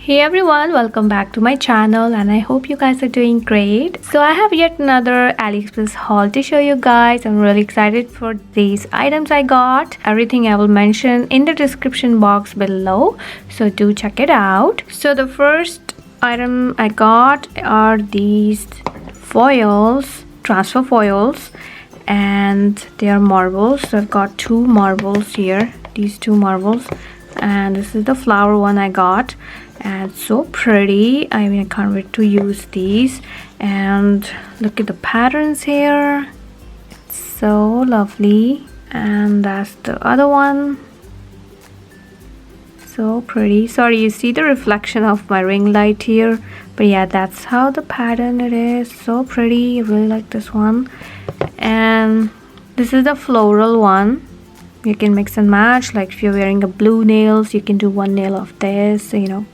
Hey everyone, welcome back to my channel and I hope you guys are doing great. So I have yet another Aliexpress haul to show you guys. I'm really excited for these items I got. Everything I will mention in the description box below, so do check it out. So the first item I got are these foils, transfer foils, and they are marbles. So I've got two marbles here, these two marbles, and this is the flower one I got. And it's so pretty. I mean, I can't wait to use these. And look at the patterns here, it's so lovely. And that's the other one, so pretty. Sorry, you see the reflection of my ring light here, but yeah, that's how the pattern it is. So pretty. I really like this one. And this is the floral one. You can mix and match. Like if you're wearing a blue nails, you can do one nail of this, you know,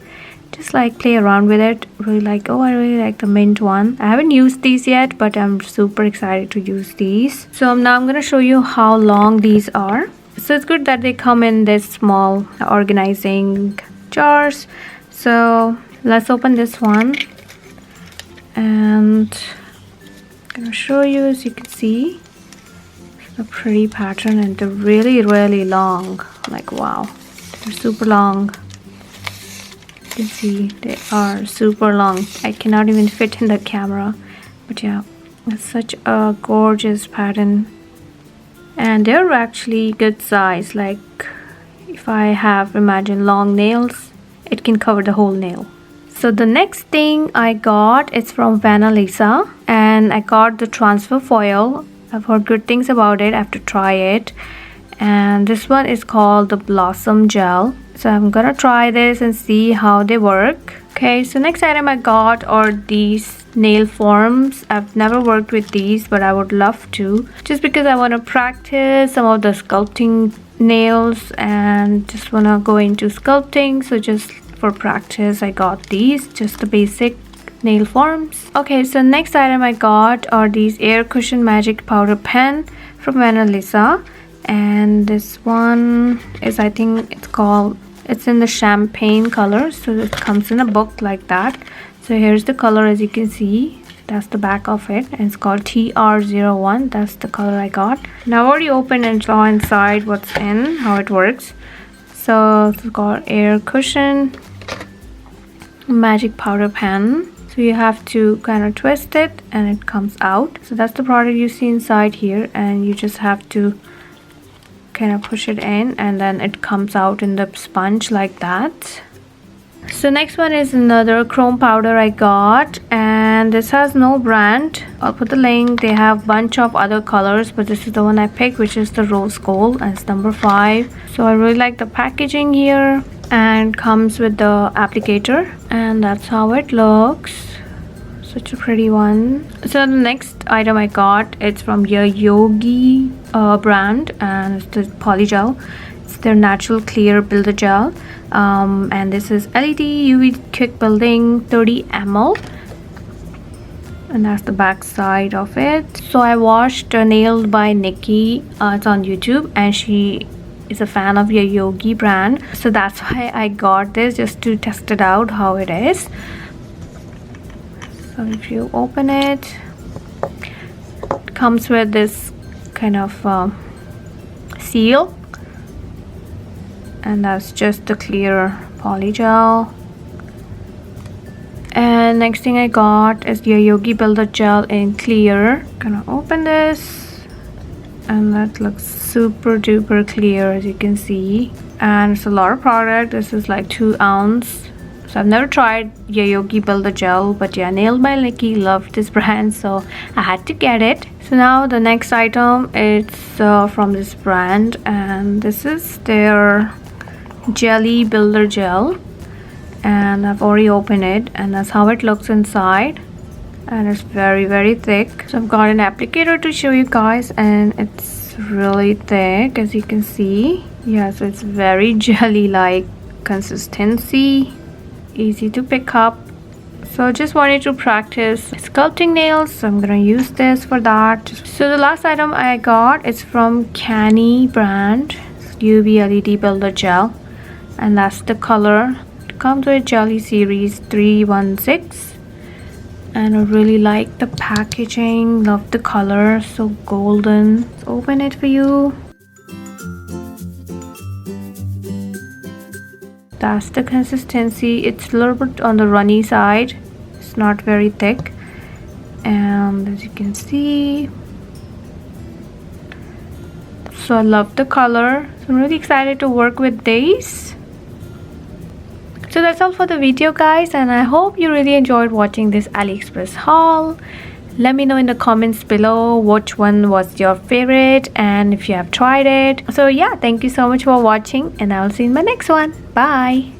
just like play around with it. Really like, oh, I really like the mint one. I haven't used these yet, but I'm super excited to use these. So now I'm gonna show you how long these are. So it's good that they come in this small organizing jars. So let's open this one, and I'm gonna show you. As you can see, a pretty pattern, and they're really long. Like, wow, they're super long. You can see they are super long. I cannot even fit in the camera, but yeah, it's such a gorgeous pattern, and they're actually good size. Like if I have, imagine, long nails, it can cover the whole nail. So the next thing I got is from Venalisa, and I got the transfer foil. I've heard good things about it. I have to try it. And this one is called the Blossom Gel. So I'm gonna try this and see how they work. Okay, so next item I got are these nail forms. I've never worked with these, but I would love to, just because I want to practice some of the sculpting nails and just want to go into sculpting. So just for practice I got these, just the basic nail forms. Okay, so next item I got are these air cushion magic powder pen from Venalisa, and this one is, I think it's in the champagne color. So it comes in a book like that. So here's the color, as you can see. That's the back of it, and it's called TR01. That's the color I got. Now I already opened and saw inside what's in, how it works. So it's called air cushion magic powder pen. So you have to kind of twist it and it comes out. So that's the product you see inside here, and you just have to kind of push it in, and then it comes out in the sponge like that. So next one is another chrome powder I got, and this has no brand. I'll put the link. They have bunch of other colors, but this is the one I picked, which is the rose gold, and it's number 5. So I really like the packaging here, and comes with the applicator, and that's how it looks. Such a pretty one. So the next item I got, it's from Yayoge brand, and it's the polygel. It's their natural clear builder gel, and this is LED UV quick building 30 ml, and that's the back side of it. So I watched Nailed by Nikki, it's on YouTube, and she is a fan of Yayoge brand, so that's why I got this, just to test it out how it is. So if you open it, it comes with this kind of seal, and that's just the clear polygel. And next thing I got is the Yayoge Builder Gel in clear. Gonna open this, and that looks super duper clear, as you can see, and it's a lot of product. This is like 2 ounce. So I've never tried Yayoge Builder Gel, but yeah, Nailed by Nikki loved this brand, so I had to get it. So now the next item, it's from this brand, and this is their Jelly Builder Gel, and I've already opened it, and that's how it looks inside, and it's very thick. So I've got an applicator to show you guys, and it's really thick, as you can see. Yeah, so it's very jelly like consistency, easy to pick up. So just wanted to practice sculpting nails, so I'm gonna use this for that. So the last item I got is from CANNI brand, UV LED Builder Gel, and that's the color. It It comes with Jelly Series 316, and I really like the packaging. Love the color, so golden. Let's open it for you. That's the consistency. It's a little bit on the runny side. It's not very thick, and as you can see, so I love the color. So I'm really excited to work with these. So that's all for the video, guys, and I hope you really enjoyed watching this AliExpress haul. Let me know in the comments below which one was your favorite and if you have tried it. So yeah, thank you so much for watching, and I'll see you in my next one. Bye.